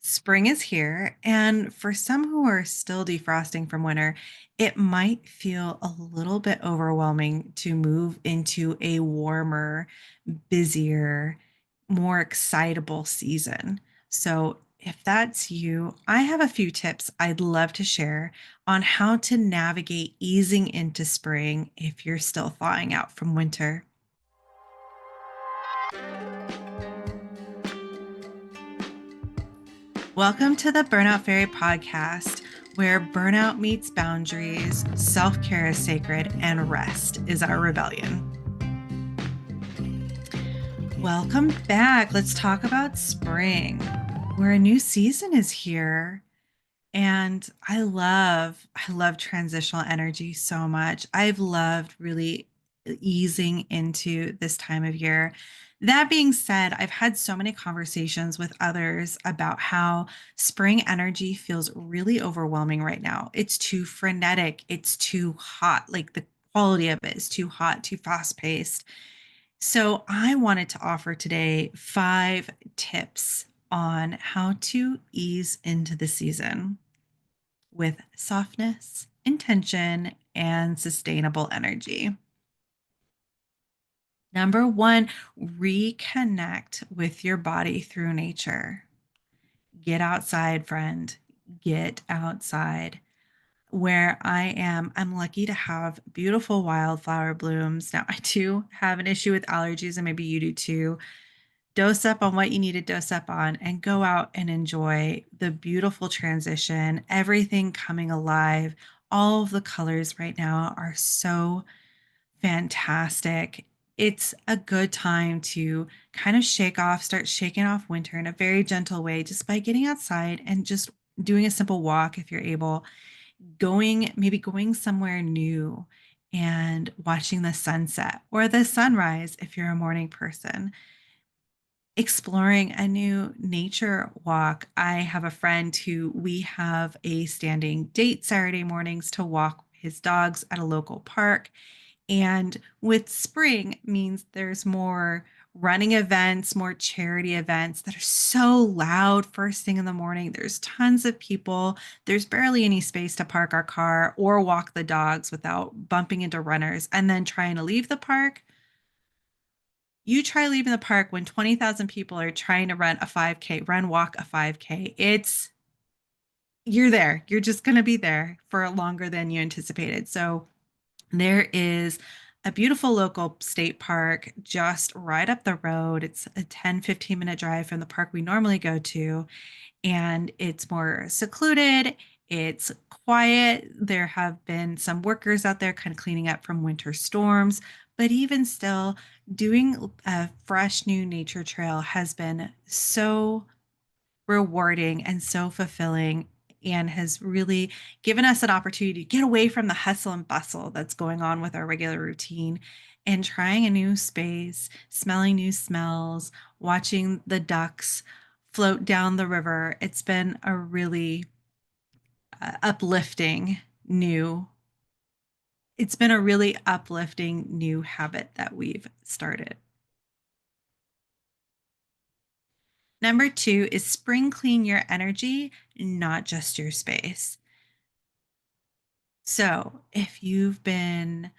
Spring is here, and for some who are still defrosting from winter, it might feel a little bit overwhelming to move into a warmer, busier, more excitable season. So, if that's you, I have a few tips I'd love to share on how to navigate easing into spring if you're still thawing out from winter. Welcome to the Burnout Fairy podcast, where burnout meets boundaries, self care is sacred, and rest is our rebellion. Welcome back. Let's talk about spring, where a new season is here. And I love transitional energy so much. I've loved really easing into this time of year. That being said, I've had so many conversations with others about how spring energy feels really overwhelming right now. It's too frenetic, it's too hot, like the quality of it is too hot, too fast paced. So, I wanted to offer today 5 tips on how to ease into the season with softness, intention, and sustainable energy. Number one, reconnect with your body through nature. Get outside, friend. Get outside. Where I am, I'm lucky to have beautiful wildflower blooms. Now, I do have an issue with allergies, and maybe you do too. Dose up on what you need to dose up on and go out and enjoy the beautiful transition, everything coming alive. All of the colors right now are so fantastic. It's a good time to kind of start shaking off winter in a very gentle way just by getting outside and just doing a simple walk if you're able, maybe going somewhere new and watching the sunset or the sunrise if you're a morning person, exploring a new nature walk. I have a friend who we have a standing date Saturday mornings to walk his dogs at a local park. And with spring means there's more running events, more charity events that are so loud first thing in the morning. There's tons of people. There's barely any space to park our car or walk the dogs without bumping into runners and then trying to leave the park. You try leaving the park when 20,000 people are trying to run a 5K, walk a 5K. You're there. You're just going to be there for longer than you anticipated. So there is a beautiful local state park just right up the road. It's a 10-15 minute drive from the park we normally go to, and it's more secluded. It's quiet. There have been some workers out there kind of cleaning up from winter storms, but even still, doing a fresh new nature trail has been so rewarding and so fulfilling and has really given us an opportunity to get away from the hustle and bustle that's going on with our regular routine and trying a new space, smelling new smells, watching the ducks float down the river. It's been a really uplifting new it's been a really uplifting new habit that we've started. Number 2 is spring clean your energy, not just your space. So, if you've been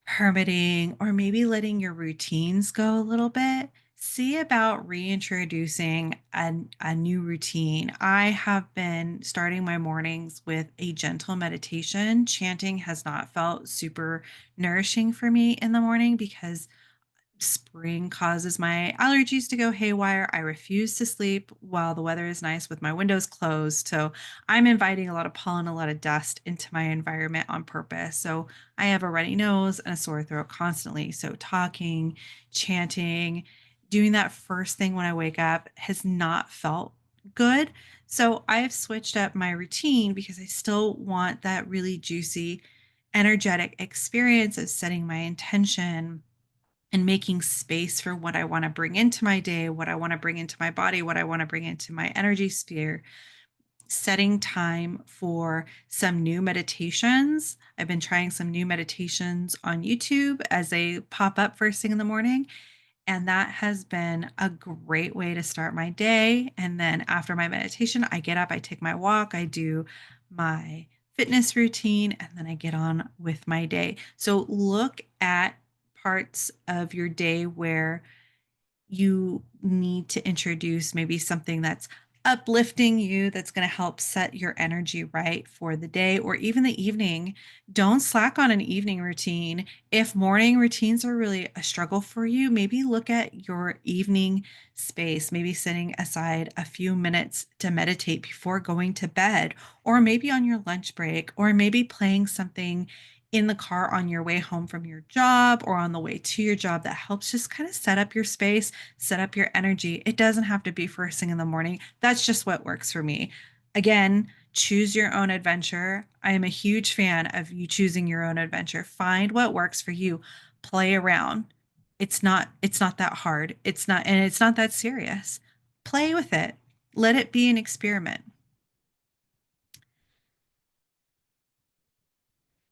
hermiting or maybe letting your routines go a little bit, see about reintroducing a new routine. I have been starting my mornings with a gentle meditation. Chanting has not felt super nourishing for me in the morning because spring causes my allergies to go haywire. I refuse to sleep while the weather is nice with my windows closed. So I'm inviting a lot of pollen, a lot of dust into my environment on purpose. So I have a runny nose and a sore throat constantly. So talking, chanting, doing that first thing when I wake up has not felt good. So I've switched up my routine because I still want that really juicy, energetic experience of setting my intention and making space for what I want to bring into my day, what I want to bring into my body, what I want to bring into my energy sphere, setting time for some new meditations. I've been trying some new meditations on YouTube as they pop up first thing in the morning. And that has been a great way to start my day. And then after my meditation, I get up, I take my walk, I do my fitness routine, and then I get on with my day. So look at parts of your day where you need to introduce maybe something that's uplifting you, that's going to help set your energy right for the day or even the evening. Don't slack on an evening routine. If morning routines are really a struggle for you, maybe look at your evening space, maybe setting aside a few minutes to meditate before going to bed, or maybe on your lunch break, or maybe playing something in the car on your way home from your job or on the way to your job that helps just kind of set up your space, set up your energy. It doesn't have to be first thing in the morning. That's just what works for me. Again, choose your own adventure. I am a huge fan of you choosing your own adventure. Find what works for you. Play around. It's not that hard. It's not that serious. Play with it. Let it be an experiment.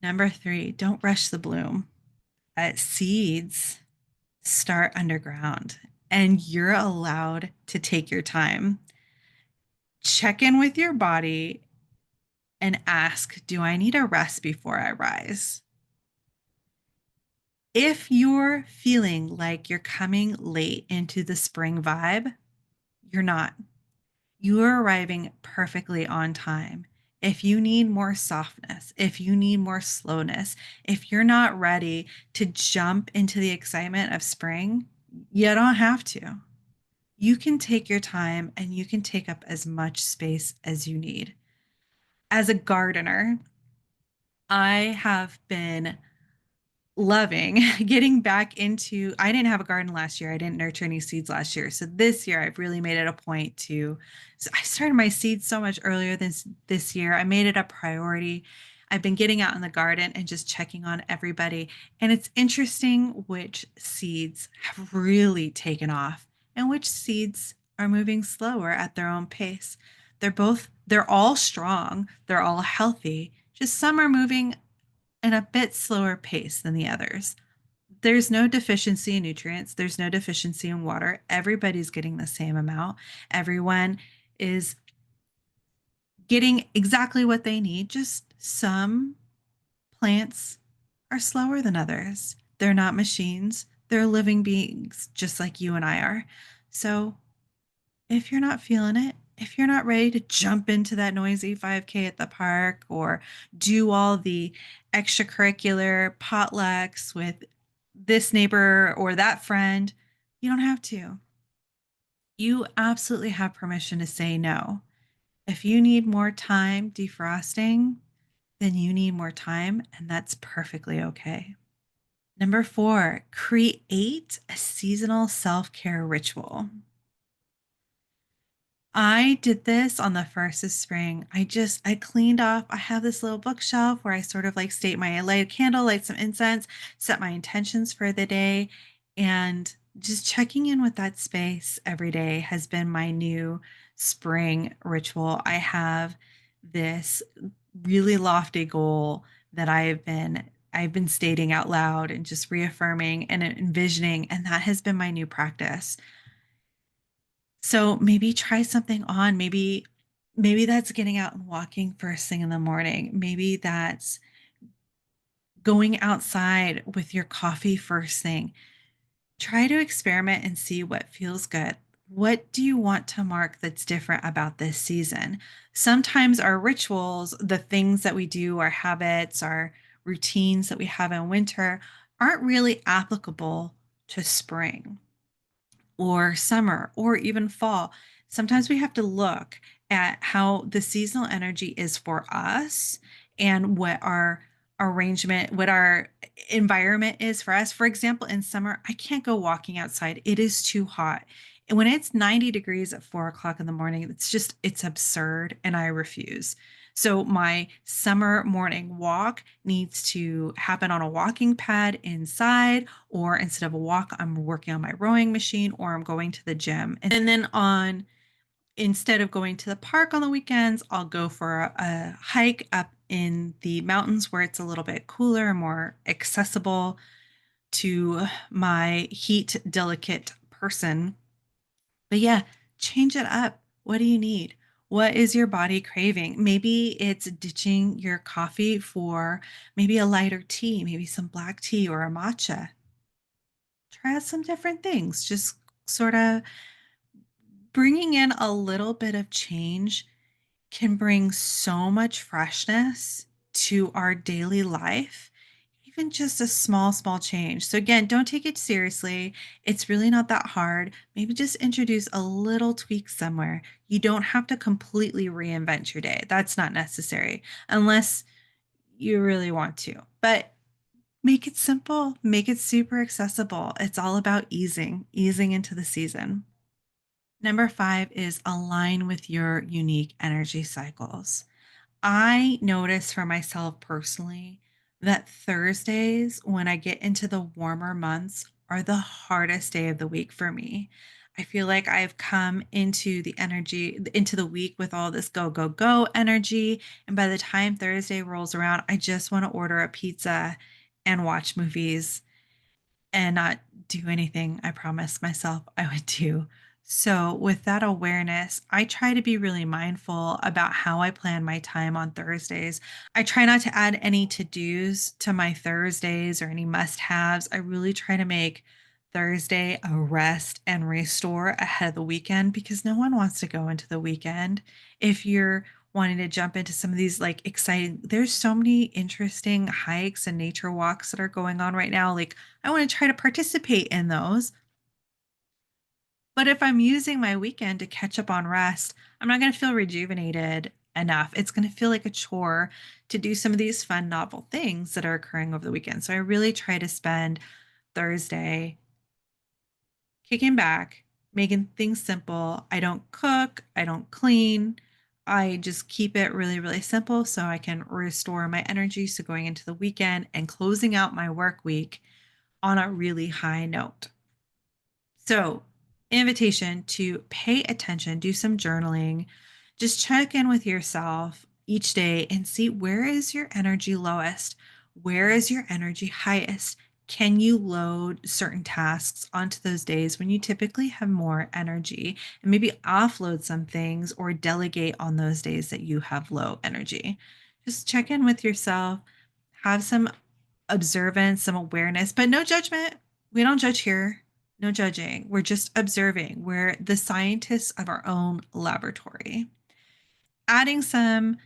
Number 3, don't rush the bloom. Seeds start underground and you're allowed to take your time. Check in with your body and ask, do I need a rest before I rise? If you're feeling like you're coming late into the spring vibe, you're not. You're arriving perfectly on time. If you need more softness, if you need more slowness, if you're not ready to jump into the excitement of spring, you don't have to. You can take your time and you can take up as much space as you need. As a gardener, I have been loving getting back into. I didn't have a garden last year. I didn't nurture any seeds last year. So this year I've really made it a point to. So I started my seeds so much earlier this year. I made it a priority. I've been getting out in the garden and just checking on everybody. And it's interesting which seeds have really taken off and which seeds are moving slower at their own pace. They're all strong, they're all healthy. Just some are moving at a bit slower pace than the others. There's no deficiency in nutrients, there's no deficiency in water. Everybody's getting the same amount. Everyone is getting exactly what they need. Just some plants are slower than others. They're not machines, they're living beings just like you and I are. So if you're not feeling it, if you're not ready to jump into that noisy 5K at the park or do all the extracurricular potlucks with this neighbor or that friend, you don't have to. You absolutely have permission to say no. If you need more time defrosting, then you need more time, and that's perfectly okay. Number 4, create a seasonal self care ritual. I did this on the first of spring. I cleaned off. I have this little bookshelf where I sort of like state my, I light a candle, light some incense, set my intentions for the day. And just checking in with that space every day has been my new spring ritual. I have this really lofty goal that I've been stating out loud and just reaffirming and envisioning, and that has been my new practice. So maybe try something on. Maybe that's getting out and walking first thing in the morning. Maybe that's going outside with your coffee first thing. Try to experiment and see what feels good. What do you want to mark that's different about this season? Sometimes our rituals, the things that we do, our habits, our routines that we have in winter aren't really applicable to spring or summer or even fall. Sometimes we have to look at how the seasonal energy is for us and what our arrangement, what our environment is for us. For example, in summer, I can't go walking outside. It is too hot. And when it's 90 degrees at 4 o'clock in the morning, it's absurd and I refuse. So my summer morning walk needs to happen on a walking pad inside, or instead of a walk, I'm working on my rowing machine or I'm going to the gym. And then on instead of going to the park on the weekends, I'll go for a hike up in the mountains where it's a little bit cooler and more accessible. to my heat delicate person. But yeah, change it up. What do you need? What is your body craving? Maybe it's ditching your coffee for maybe a lighter tea, maybe some black tea or a matcha. Try out some different things. Just sort of bringing in a little bit of change can bring so much freshness to our daily life. Even just a small change. So, again, don't take it seriously. It's really not that hard. Maybe just introduce a little tweak somewhere. You don't have to completely reinvent your day. That's not necessary unless you really want to. But make it simple, make it super accessible. It's all about easing into the season. Number 5 is align with your unique energy cycles. I notice for myself personally that Thursdays, when I get into the warmer months, are the hardest day of the week for me. I feel like I've come into the week with all this go energy. And by the time Thursday rolls around, I just want to order a pizza and watch movies and not do anything I promised myself I would do. So, with that awareness, I try to be really mindful about how I plan my time on Thursdays. I try not to add any to dos to my Thursdays or any must haves. I really try to make Thursday a rest and restore ahead of the weekend because no one wants to go into the weekend if you're wanting to jump into some of these like exciting there's so many interesting hikes and nature walks that are going on right now. Like I want to try to participate in those. But if I'm using my weekend to catch up on rest, I'm not going to feel rejuvenated enough. It's going to feel like a chore to do some of these fun, novel things that are occurring over the weekend. So I really try to spend Thursday kicking back, making things simple. I don't cook, I don't clean. I just keep it really simple so I can restore my energy. So going into the weekend and closing out my work week on a really high note. So, invitation to pay attention, do some journaling, just check in with yourself each day and see where is your energy lowest? Where is your energy highest? Can you load certain tasks onto those days when you typically have more energy and maybe offload some things or delegate on those days that you have low energy? Just check in with yourself, have some observance, some awareness, but no judgment. We don't judge here. No judging. We're just observing. We're the scientists of our own laboratory. Adding some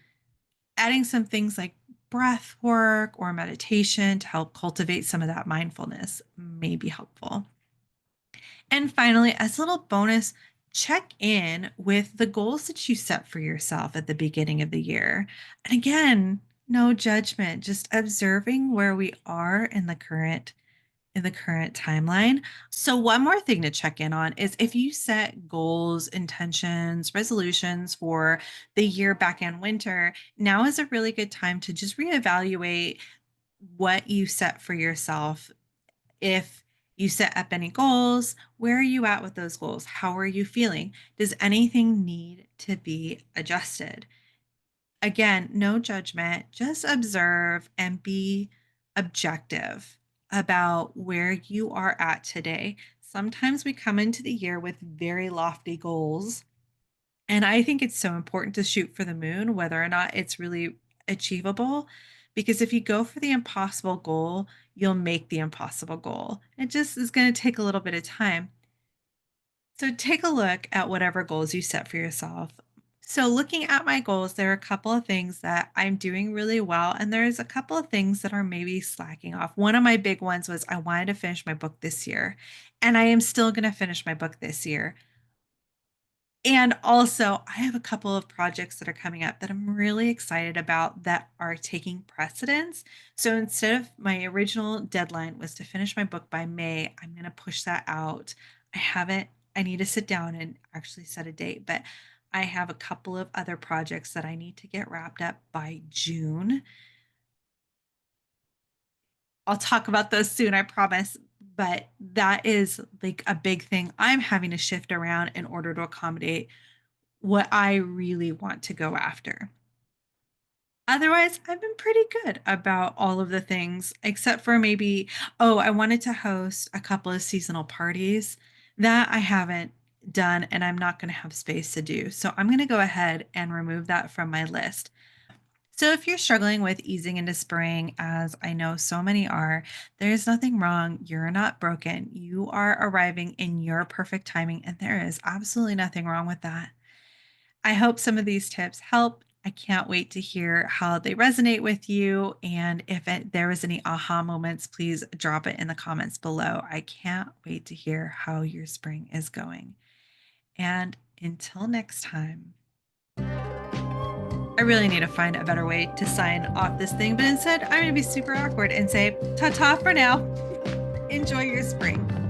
adding some things like breath work or meditation to help cultivate some of that mindfulness may be helpful. And finally, as a little bonus, check in with the goals that you set for yourself at the beginning of the year. And again, no judgment, just observing where we are in the current timeline. So one more thing to check in on is if you set goals, intentions, resolutions for the year back in winter, now is a really good time to just reevaluate what you set for yourself. If you set up any goals, where are you at with those goals? How are you feeling? Does anything need to be adjusted? Again, no judgment, just observe and be objective about where you are at today. Sometimes we come into the year with very lofty goals, and I think it's so important to shoot for the moon, whether or not it's really achievable. Because if you go for the impossible goal, you'll make the impossible goal. It just is going to take a little bit of time. So take a look at whatever goals you set for yourself. So, looking at my goals, there are a couple of things that I'm doing really well, and there's a couple of things that are maybe slacking off. One of my big ones was I wanted to finish my book this year, and I am still going to finish my book this year. And also, I have a couple of projects that are coming up that I'm really excited about that are taking precedence. So instead of my original deadline was to finish my book by May, I'm going to push that out. I haven't, I need to sit down and actually set a date, but I have a couple of other projects that I need to get wrapped up by June. I'll talk about those soon, I promise. But that is like a big thing I'm having to shift around in order to accommodate what I really want to go after. Otherwise, I've been pretty good about all of the things, except for maybe, oh, I wanted to host a couple of seasonal parties that I haven't done and I'm not going to have space to do. So I'm going to go ahead and remove that from my list. So if you're struggling with easing into spring, as I know so many are, there's nothing wrong. You're not broken. You are arriving in your perfect timing, and there is absolutely nothing wrong with that. I hope some of these tips help. I can't wait to hear how they resonate with you. And if there was any aha moments, please drop it in the comments below. I can't wait to hear how your spring is going. And until next time, I really need to find a better way to sign off this thing, but instead, I'm going to be super awkward and say ta ta for now. Enjoy your spring.